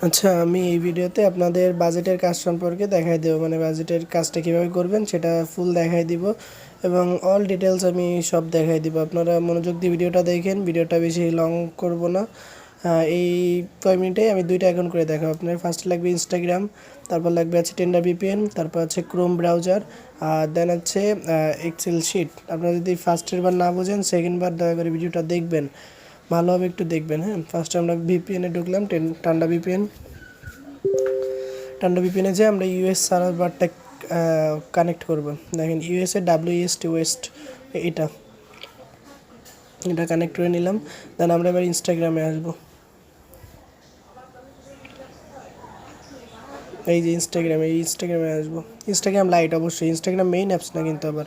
আচ্ছা, আমি এই ভিডিওতে আপনাদের বাজেটের কাজ সম্পর্কে দেখাই দেবো, মানে বাজেটের কাজটা কীভাবে করবেন সেটা ফুল দেখাই দিব এবং অল ডিটেলস আমি সব দেখাই দিব। আপনারা মনোযোগ দিয়ে ভিডিওটা দেখেন, ভিডিওটা বেশি লং করব না। এই কয় মিনিটেই আমি দুইটা অ্যাকাউন্ট করে দেখাবো। আপনার ফার্স্ট লাগবে ইনস্টাগ্রাম, তারপর লাগবে আছে টেন্ডার ভিপিএন, তারপর আছে ক্রোম ব্রাউজার, আর দেন আছে এক্সেল শিট। আপনারা যদি ফার্স্টের বার না বোঝেন সেকেন্ড বার দয়া করে ভিডিওটা দেখবেন, ভালোভাবে একটু দেখবেন। হ্যাঁ, ফার্স্টে আমরা ভিপিএনে ঢুকলাম, টান্ডা ভিপিএন। টান্ডা ভিপিএনে যে আমরা ইউএস সার্ভারটা কানেক্ট করব। দেখেন ইউএসএ WEST ওয়েস্ট, এটা এটা কানেক্ট করে নিলাম। দেন আমরা এবার ইনস্টাগ্রামে আসবো। এই যে ইনস্টাগ্রামে আসবো। ইনস্টাগ্রাম লাইট, অবশ্যই ইনস্টাগ্রাম মেইন অ্যাপস না কিন্তু। আবার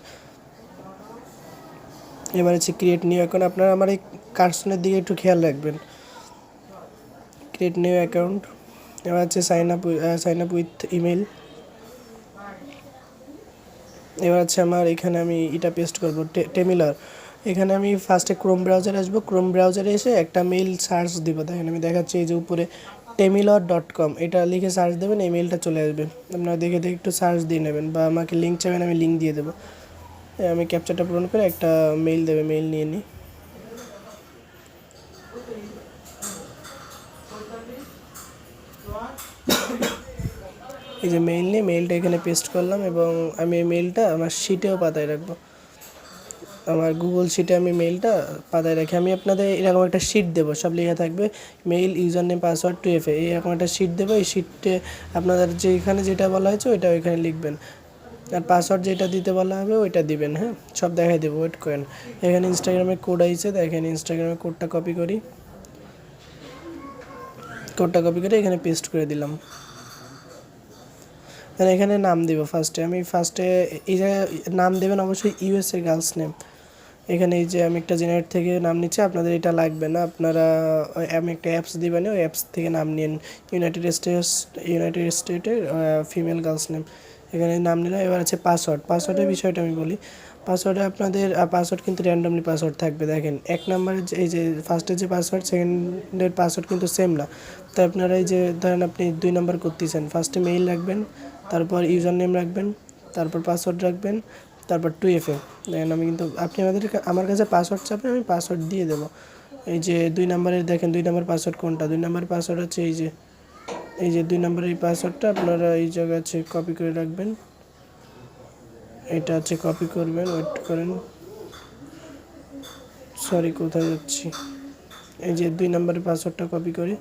এবার হচ্ছে ক্রিয়েট নিউ অ্যাকাউন্ট। আপনারা আমার এই কার্সনের দিকে একটু খেয়াল রাখবেন। ক্রিয়েট নিউ অ্যাকাউন্ট, এবার হচ্ছে সাইন আপ উইথ ইমেল। এবার হচ্ছে আমার এখানে আমি এটা পেস্ট করবো, টেমিলার। এখানে আমি ফার্স্টে ক্রোম ব্রাউজারে আসবো। ক্রোম ব্রাউজারে এসে একটা মেইল সার্চ দিব। দেখেন আমি দেখাচ্ছি, এই যে উপরে টেমিলর.com, এটা লিখে সার্চ দেবেন, এই মেইলটা চলে আসবে। আপনারা দেখে দেখে একটু সার্চ দিয়ে নেবেন, বা আমাকে লিঙ্ক চাইবেন, আমি লিঙ্ক দিয়ে দেবো। আমি ক্যাপচারটা পূরণ করে একটা মেইল দেবে, মেইল নিয়ে নিই। এই যে মেইল নিয়ে মেইলটা এখানে পেস্ট করলাম, এবং আমি এই মেইলটা আমার শিটেও পাতায় রাখবো। আমার গুগল শিটে আমি মেইলটা পাতায় রাখি। আমি আপনাদের এরকম একটা শিট দেবো, সব লেখা থাকবে, mail, user name, password, 2FA, এরকম একটা শিট দেবো। এই শিটে আপনাদের যেখানে যেটা বলা হয়েছে ওইটা ওইখানে লিখবেন, আর পাসওয়ার্ড যেটা দিতে বলা হবে ওইটা দিবেন। হ্যাঁ, সব দেখাই দেবো, ওয়েট করেন। এখানে ইনস্টাগ্রামে কোড আইছে, দেখেন ইনস্টাগ্রামে কোডটা কপি করি। কোডটা কপি করে এখানে পেস্ট করে দিলাম। এখানে নাম দিব ফার্স্টে। আমি ফার্স্টে এই জায়গায় নাম দেবেন অবশ্যই ইউএসএ গার্লস নেম। এখানে এই যে আমি একটা জেনারেট থেকে নাম নিচ্ছি, আপনাদের এটা লাগবে না। আপনারা আমি একটা অ্যাপস দিবেন, ওই অ্যাপস থেকে নাম নিন। ইউনাইটেড স্টেটের ফিমেল গার্লস নেম, এখানে নাম নিলাম। এবার আছে পাসওয়ার্ডের বিষয়টা আমি বলি। পাসওয়ার্ডে আপনাদের পাসওয়ার্ড কিন্তু র্যান্ডমলি পাসওয়ার্ড থাকবে। দেখেন এক নম্বরের এই যে ফার্স্টের যে পাসওয়ার্ড, সেকেন্ডের পাসওয়ার্ড কিন্তু সেম না। তো আপনারা এই যে ধরেন আপনি 2 নাম্বার করতেছেন, ফার্স্টে মেইল রাখবেন, তারপর ইউজার নেম রাখবেন, তারপর পাসওয়ার্ড রাখবেন, তারপর 2FA। দেখেন আমি কিন্তু, আপনি আমার কাছে পাসওয়ার্ড চাপেন, আমি পাসওয়ার্ড দিয়ে দেবো। এই যে 2 নাম্বারের, দেখেন 2 নাম্বার পাসওয়ার্ড কোনটা, 2 নাম্বার পাসওয়ার্ড হচ্ছে এই যে 2 নাম্বারের এই পাসওয়ার্ডটা আপনারা এই জায়গায় আছে কপি করে রাখবেন। এটা হচ্ছে কপি করবেন, ওয়েট করেন, সরি কোথায় যাচ্ছি। এই যে 2 নাম্বারের পাসওয়ার্ডটা কপি করে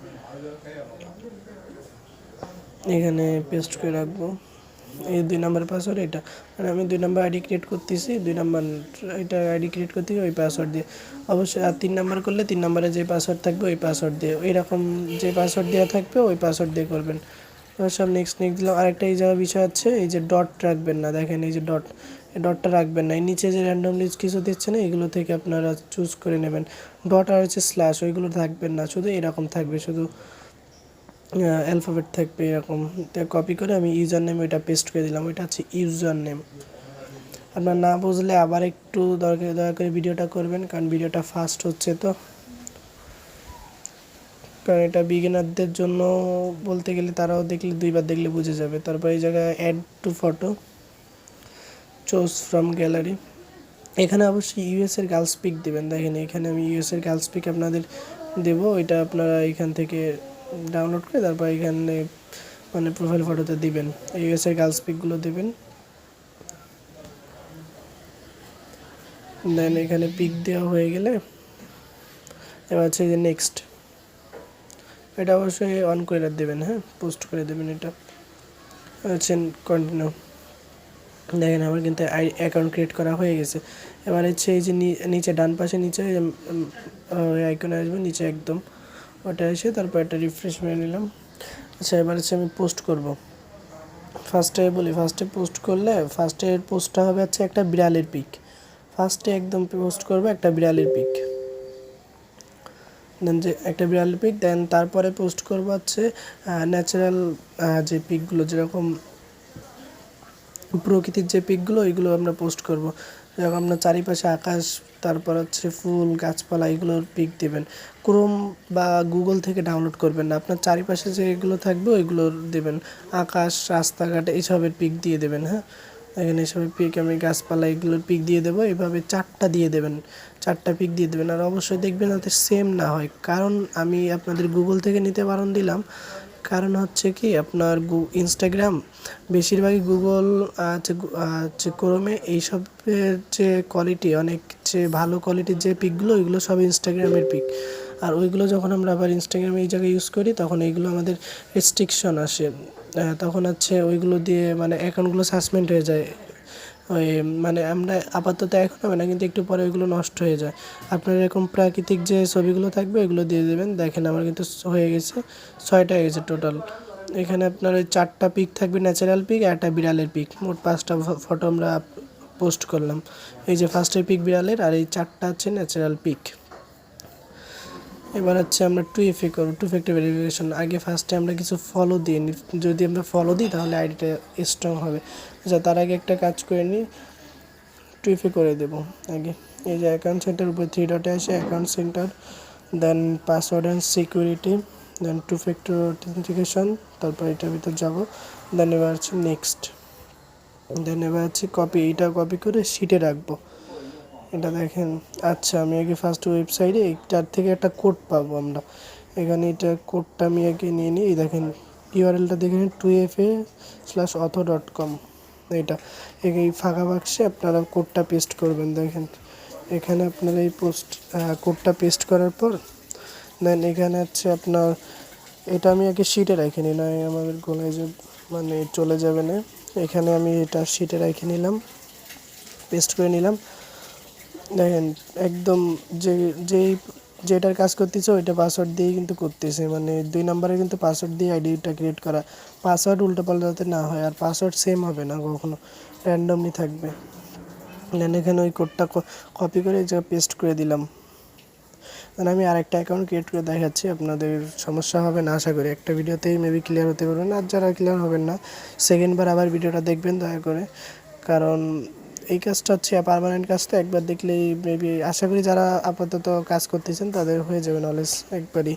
এখানে পেস্ট করে রাখবো। এই 2 নাম্বার পাসওয়ার্ড এটা, মানে আমি 2 নাম্বার আইডি ক্রিয়েট করতেছি, 2 নাম্বার এটা আইডি ক্রিয়েট করতে ওই পাসওয়ার্ড দিয়ে অবশ্যই। আর 3 নাম্বার করলে 3 নাম্বারে যে পাসওয়ার্ড থাকবে ওই পাসওয়ার্ড দিয়ে, এইরকম যে পাসওয়ার্ড দেওয়া থাকবে ওই পাসওয়ার্ড দিয়ে করবেন। এবার সব নেক্সট দিলাম। আরেকটা এই জায়গায় বিষয় আছে, এই যে ডট রাখবেন না। দেখেন এই যে এই ডটটা রাখবেন না। এই নিচে যে র্যান্ডমলি কিছু দিচ্ছে না, এগুলো থেকে আপনারা চুজ করে নেবেন। ডট আর হচ্ছে স্ল্যাশ, ওইগুলো থাকবেন না, শুধু এরকম থাকবে, শুধু অ্যালফাবেট থাকবে এরকম। কপি করে আমি ইউজার নেম ওইটা পেস্ট করে দিলাম, ওইটা হচ্ছে ইউজার নেম। আপনার না বুঝলে আবার একটু দয়া করে ভিডিওটা করবেন, কারণ ভিডিওটা ফাস্ট হচ্ছে, তো কারণ এটা বিগিনারদের জন্য বলতে গেলে, তারাও দেখলে 2বার দেখলে বুঝে যাবে। তারপর এই জায়গায় add to photo, choose from gallery. এখানে অবশ্যই ইউএসের গার্লস পিক দেবেন। দেখেন এখানে আমি ইউএসের গার্লস পিক আপনাদের দেবো, এটা আপনারা এখান থেকে ডাউনলোড করে তারপর এখানে মানে প্রোফাইল ফটোতে দিবেন, ইউএসের গার্লস পিকগুলো দেবেন। দেন এখানে পিক দেওয়া হয়ে গেলে এবার হচ্ছে যে নেক্সট, এটা অবশ্যই অন করে দেবেন। হ্যাঁ, পোস্ট করে দেবেন, এটা হচ্ছে কন্টিনিউ। দেখেন আমার কিন্তু অ্যাকাউন্ট ক্রিয়েট করা হয়ে গেছে। এবার হচ্ছে এই যে নিচে ডান পাশে নিচে আইকনে আসবে, নিচে একদম ওটা এসে তারপর একটা রিফ্রেশ মেরে নিলাম। আচ্ছা, এবার হচ্ছে আমি পোস্ট করব। ফার্স্টে পোস্ট করলে ফার্স্টের পোস্টটা হবে হচ্ছে একটা বিড়ালের পিক। ফার্স্টে একদম পোস্ট করবো একটা বিড়ালের পিক, দেন যে একটা বিড়ালের পিক, দেন তারপরে পোস্ট করবো হচ্ছে ন্যাচারাল যে পিকগুলো, যেরকম প্রকৃতির যে পিকগুলো, ওইগুলো আমরা পোস্ট করব। যখন আপনার চারিপাশে আকাশ, তারপর হচ্ছে ফুল গাছপালা, এগুলোর পিক দেবেন। ক্রোম বা গুগল থেকে ডাউনলোড করবেন না, আপনার চারিপাশে যেগুলো থাকবে ওইগুলোর দেবেন। আকাশ, রাস্তাঘাট এইসবের পিক দিয়ে দেবেন। হ্যাঁ, এখানে এসবের পিক, আমি গাছপালা এগুলোর পিক দিয়ে দেবো। এভাবে 4টা দিয়ে দেবেন, 4টা পিক দিয়ে দেবেন। আর অবশ্যই দেখবেন যাতে সেম না হয়, কারণ আমি আপনাদের গুগল থেকে নিতে বারণ দিলাম। কারণ হচ্ছে কি, আপনার ইনস্টাগ্রাম বেশিরভাগই গুগল হচ্ছে ক্রোমে এইসবের যে কোয়ালিটি, অনেক যে ভালো কোয়ালিটির যে পিকগুলো, ওইগুলো সব ইনস্টাগ্রামের পিক। আর ওইগুলো যখন আমরা আবার ইনস্টাগ্রামে এই জায়গায় ইউজ করি, তখন এইগুলো আমাদের রেস্ট্রিকশন আসে। তখন হচ্ছে ওইগুলো দিয়ে মানে অ্যাকাউন্টগুলো সাসপেন্ড হয়ে যায়। ওই মানে আমরা আপাতত এখন হবে না, কিন্তু একটু পরে ওইগুলো নষ্ট হয়ে যায়। আপনার এরকম প্রাকৃতিক যে ছবিগুলো থাকবে ওইগুলো দিয়ে দেবেন। দেখেন আমার কিন্তু হয়ে গেছে, 6টা হয়ে গেছে টোটাল। এখানে আপনার ওই 4টা পিক থাকবে, ন্যাচারাল পিক, একটা বিড়ালের পিক, মোট 5টা ফটো আমরা পোস্ট করলাম। এই যে ফার্স্টের পিক বিড়ালের, আর এই 4টা হচ্ছে ন্যাচারাল পিক। এবার হচ্ছে আমরা 2FA করব, 2 ফ্যাক্টর ভেরিফিকেশন। আগে ফার্স্টে আমরা কিছু ফলো দিয়ে নিই, যদি আমরা ফলো দিই তাহলে আইডিটা স্ট্রং হবে। আচ্ছা, তার আগে একটা কাজ করে নিই, 2FA করে দেবো আগে। এই যে অ্যাকাউন্ট সেন্টার উপরে 3 ডটে আসে, account center, then password and security, then 2 factor authentication, তারপর এটার ভিতর যাবো। দেন এবার হচ্ছে নেক্সট, দেন এবার হচ্ছে কপি, এইটা কপি করে শিটে রাখবো। এটা দেখেন। আচ্ছা, আমি আগে ফার্স্ট ওয়েবসাইটে এইটার থেকে একটা কোড পাবো আমরা। এখানে এটা কোডটা আমি আগে নিয়ে নিই। এই দেখেন ইউআরএলটা দেখে নিন, 2fa/author.com। এটা এই ফাঁকা বাক্সে আপনারা কোডটা পেস্ট করবেন। দেখেন এখানে আপনারা এই কোডটা পেস্ট করার পর দেন এখানে হচ্ছে আপনার, এটা আমি আগে শিটে রেখে নিই, নয় আমাদের গোলায় যে মানে চলে যাবে না। এখানে আমি এটা শিটে রেখে নিলাম, পেস্ট করে নিলাম। দেখেন একদম যেই যেটার কাজ করতেছে ওইটা পাসওয়ার্ড দিয়েই কিন্তু করতেছে, মানে 2 নম্বরে কিন্তু পাসওয়ার্ড দিয়ে আইডিটা ক্রিয়েট করা। পাসওয়ার্ড উল্টোপাল্টা যাতে না হয়, আর পাসওয়ার্ড সেম হবে না কখনো, র্যান্ডমলি থাকবে। দেন এখানে ওই কোডটা কপি করে এই জায়গায় পেস্ট করে দিলাম। দেন আমি আরেকটা অ্যাকাউন্ট ক্রিয়েট করে দেখাচ্ছি, আপনাদের সমস্যা হবে না আশা করি। একটা ভিডিওতেই মেবি ক্লিয়ার হতে পারবেন, আর যারা ক্লিয়ার হবেন না সেকেন্ডবার আবার ভিডিওটা দেখবেন দয়া করে, কারণ এই কাজটা হচ্ছে পার্মানেন্ট কাজ, তো একবার দেখলেই মেবি আশা করি যারা আপাতত কাজ করতেছেন তাদের হয়ে যাবে নলেজ একবারই।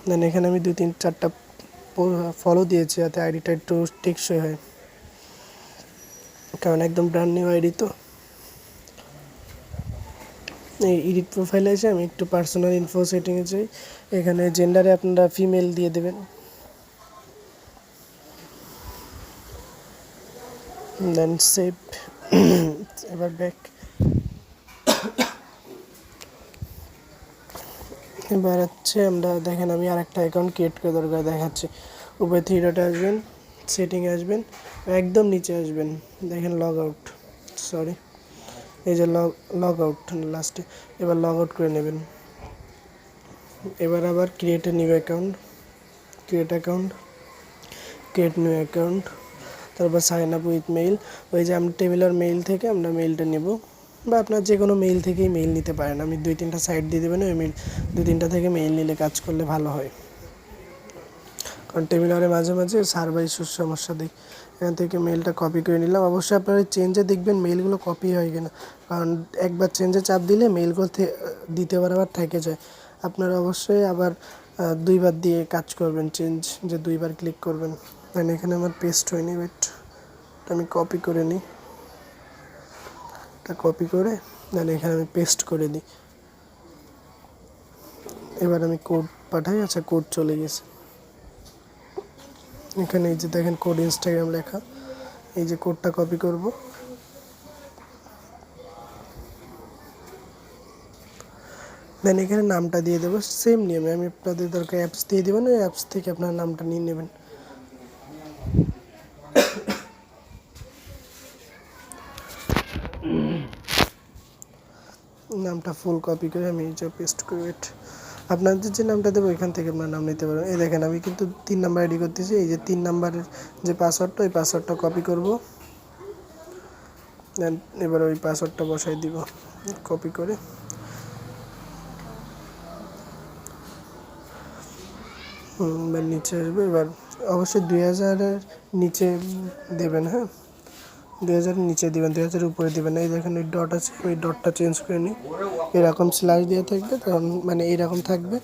দেন এখানে আমি 2-3-4টা ফলো দিয়েছি যাতে আইডিটা একটু টেকসই হয়, কারণ একদম ব্র্যান্ড নিউ আইডি তো। এই এডিট প্রোফাইলে এসে আমি একটু পার্সোনাল ইনফো সেটিংয়ে যাই। এখানে জেন্ডারে আপনারা ফিমেল দিয়ে দেবেন। দেন সেভ, এবার ব্যাক। এবার হচ্ছে আমরা দেখেন আমি আর একটা অ্যাকাউন্ট ক্রিয়েট করে দরকার দেখাচ্ছি। উপরে 3 ডটে আসবেন, সেটিংয়ে আসবেন, একদম নিচে আসবেন, দেখেন লগ আউট, সরি এই যে লগ আউট লাস্টে। এবার লগ আউট করে নেবেন। এবার আবার create a new account, create new account, তারপর সাইন আপ উইথ মেইল। ওই যে আমরা টেবিলার মেইল থেকে আমরা মেইলটা নেব, বা আপনার যে কোনো মেইল থেকেই মেইল নিতে পারেন। আমি 2-3টা সাইট দিয়ে দেবেন, ওই মেইল 2-3টা থেকে মেইল নিলে কাজ করলে ভালো হয়, কারণ টেবিলারে মাঝে মাঝে সার্ভার ইস্যুর সমস্যা দিই। এখান থেকে মেইলটা কপি করে নিলাম। অবশ্যই আপনারা চেঞ্জে দেখবেন মেইলগুলো কপি হয় কিনা, কারণ একবার চেঞ্জে চাপ দিলে মেইলগুলো দ্বিতীয়বার আবার থেকে যায়। আপনারা অবশ্যই আবার 2বার দিয়ে কাজ করবেন, চেঞ্জ যে 2বার ক্লিক করবেন। দেন এখানে আমার পেস্ট হয়নি, ওয়েট আমি কপি করে নিই, এটা কপি করে দেন এখানে আমি পেস্ট করে দিই। এবার আমি কোড পাঠাই। আচ্ছা, কোড চলে গেছে। এখানে এই যে দেখেন কোড ইনস্টাগ্রাম লেখা, এই যে কোডটা কপি করব, দেন এখানে নামটা দিয়ে দেবো সেম নিয়মে। আমি আপনাদের দরকার অ্যাপস দিয়ে দেবেন, ওই অ্যাপস থেকে আপনার নামটা নিয়ে নেবেন। নামটা ফুল কপি করে আমি এই যে পেস্ট করে, আপনাদের যে নামটা দেবো এখান থেকে আপনার নাম নিতে পারবেন। এই দেখেন আমি কিন্তু 3 নাম্বার আইডি করতেছি, এই যে 3 নাম্বারের যে পাসওয়ার্ডটা, ওই পাসওয়ার্ডটা কপি করব। দেন এবার ওই পাসওয়ার্ডটা বসাই দিব কপি করে। এবার নিচে আসবে, এবার অবশ্যই 2000-এর নিচে দেবেন। হ্যাঁ, 2000 নিচে দিবেন, 2000 উপরে দিবেন না। এই দেখেন এই ডট আছে, ওই ডটটা চেঞ্জ করে নিই। এরকম স্ল্যাশ দিয়ে থাকবে তখন মানে এইরকম থাকবে,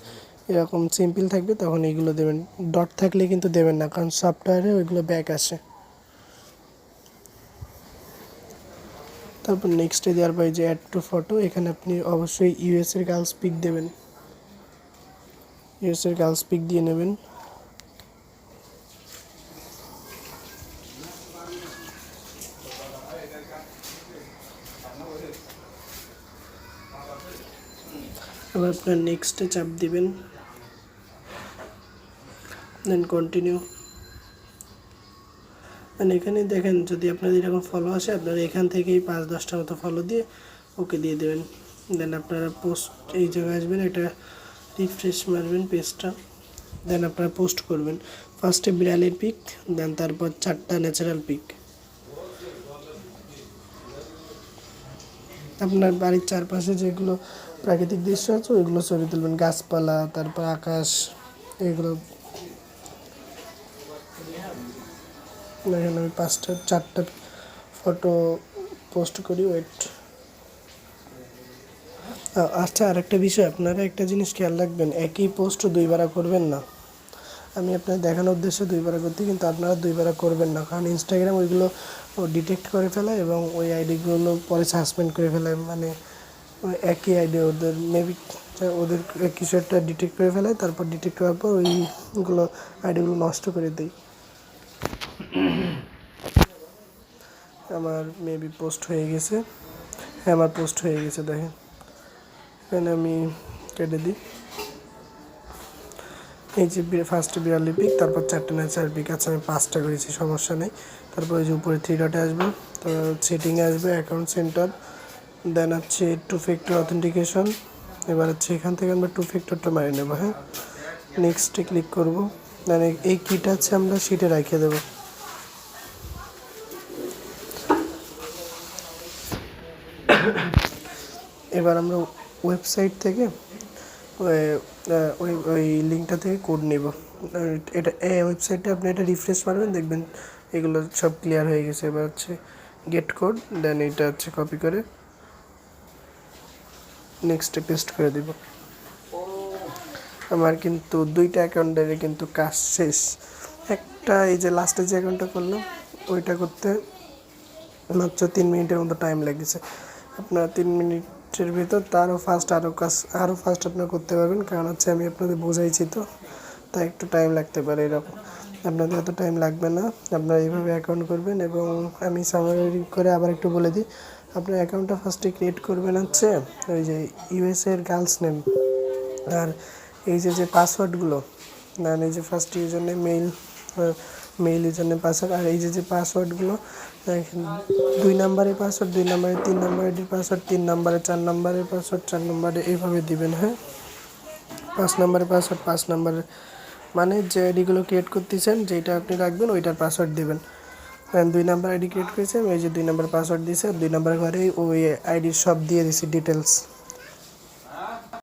এরকম সিম্পল থাকবে তখন এইগুলো দেবেন। ডট থাকলে কিন্তু দেবেন না, কারণ সফটওয়্যারে ওইগুলো ব্যাক আসে। তারপর নেক্সটে দেওয়ার পর যে অ্যাড টু ফটো, এখানে আপনি অবশ্যই ইউএসের গার্লস পিক দেবেন, ইউএসের গার্লস পিক দিয়ে নেবেন। আবার আপনার নেক্সটে চাপ দিবেন, দেন কন্টিনিউ। মানে এখানে দেখেন যদি আপনাদের এরকম ফলো আসে, আপনারা এখান থেকেই 5-10টা মতো ফলো দিয়ে ওকে দিয়ে দেবেন। দেন আপনারা পোস্ট এই জায়গায় আসবেন, এটা রিফ্রেশ মারবেন পেজটা, দেন আপনারা পোস্ট করবেন। ফার্স্টে বিড়ালের পিক, দেন তারপর 4টা ন্যাচারাল পিক। আপনার বাড়ির চারপাশে যেগুলো প্রাকৃতিক দৃশ্য আছে ওইগুলো ছবি তুলবেন, গাছপালা, তারপর আকাশ, এগুলো। দেখেন আমি 4টা ফটো পোস্ট করি, ওয়েট। আচ্ছা, আর একটা বিষয়, আপনারা একটা জিনিস খেয়াল রাখবেন, একই পোস্ট দুইবার করবেন না। আমি আপনার দেখানোর উদ্দেশ্যে দুইবার করতে, কিন্তু আপনারা দুইবার করবেন না, কারণ ইনস্টাগ্রাম ওইগুলো ডিটেক্ট করে ফেলে এবং ওই আইডিগুলো পরে সাসপেন্ড করে ফেলে। মানে ওই একই আইডি ওদের মেবি ওদের কিছু একটা ডিটেক্ট করে ফেলে, তারপর ডিটেক্ট করার পর ওইগুলো আইডিগুলো নষ্ট করে দেয়। আমার মেবি পোস্ট হয়ে গেছে, হ্যাঁ আমার পোস্ট হয়ে গেছে, দেখেন এখানে আমি কেটে দিই। এই যে ফার্স্টে বিড়ালি পিক, তারপর 4টা ন্যাচারাল পিক আছে, আমি 5টা করেছি, সমস্যা নেই। তারপর এই যে উপরে 3 ডটে আসবে, তো সেটিংয়ে আসবে অ্যাকাউন্ট সেন্টার, দেন হচ্ছে 2 ফ্যাক্টর অথেন্টিকেশন। এবার হচ্ছে এখান থেকে আমরা 2 ফ্যাক্টরটা মারি নেবো, হ্যাঁ। নেক্সটে ক্লিক করব, দেন এই কিটা হচ্ছে আমরা শিটে রেখে দেবো। এবার আমরা ওয়েবসাইট থেকে ওই ওই লিঙ্কটা থেকে কোড নেব। এটা ওয়েবসাইটে আপনি এটা রিফ্রেশ মারবেন, দেখবেন এগুলো সব ক্লিয়ার হয়ে গেছে। এবার হচ্ছে গেট কোড, দেন এটা হচ্ছে কপি করে নেক্সটে পেস্ট করে দিব। আমার কিন্তু 2টা অ্যাকাউন্টের কিন্তু কাজ শেষ। একটা এই যে লাস্টে যে অ্যাকাউন্টটা করলাম ওইটা করতে মাত্র 3 মিনিটের মতো টাইম লেগেছে। আপনারা 3 মিনিটের ভিতর আরও ফাস্ট আপনারা করতে পারবেন, কারণ হচ্ছে আমি আপনাদের বোঝাইছি তো, তাই একটু টাইম লাগতে পারে এরকম। আপনাদের এত টাইম লাগবে না, আপনারা এইভাবে অ্যাকাউন্ট করবেন। এবং আমি সামারি করে আবার একটু বলে দিই, আপনার অ্যাকাউন্টটা ফার্স্টে ক্রিয়েট করবেন হচ্ছে ওই যে ইউএসএর গার্লস নেম, আর এই যে পাসওয়ার্ডগুলো, দেন এই যে first user name, mail user name, password, আর এই যে পাসওয়ার্ডগুলো 2 নাম্বারের পাসওয়ার্ড, 2 নাম্বারে, 3 নাম্বারের পাসওয়ার্ড, 3 নাম্বারে, 4 নাম্বারের পাসওয়ার্ড, 4 নাম্বারে, এইভাবে দিবেন, হ্যাঁ। 5 নাম্বারের পাসওয়ার্ড, 5 নাম্বারের, মানে যে আইডিগুলো ক্রিয়েট করতেছেন যেটা আপনি রাখবেন ওইটার পাসওয়ার্ড দেবেন। 2 নাম্বার আইডি ক্রিয়েট করেছে, আমি এই যে 2 নাম্বার পাসওয়ার্ড দিয়েছে, 2 নাম্বার ঘরে ওই আইডির সব দিয়ে দিছি ডিটেলস।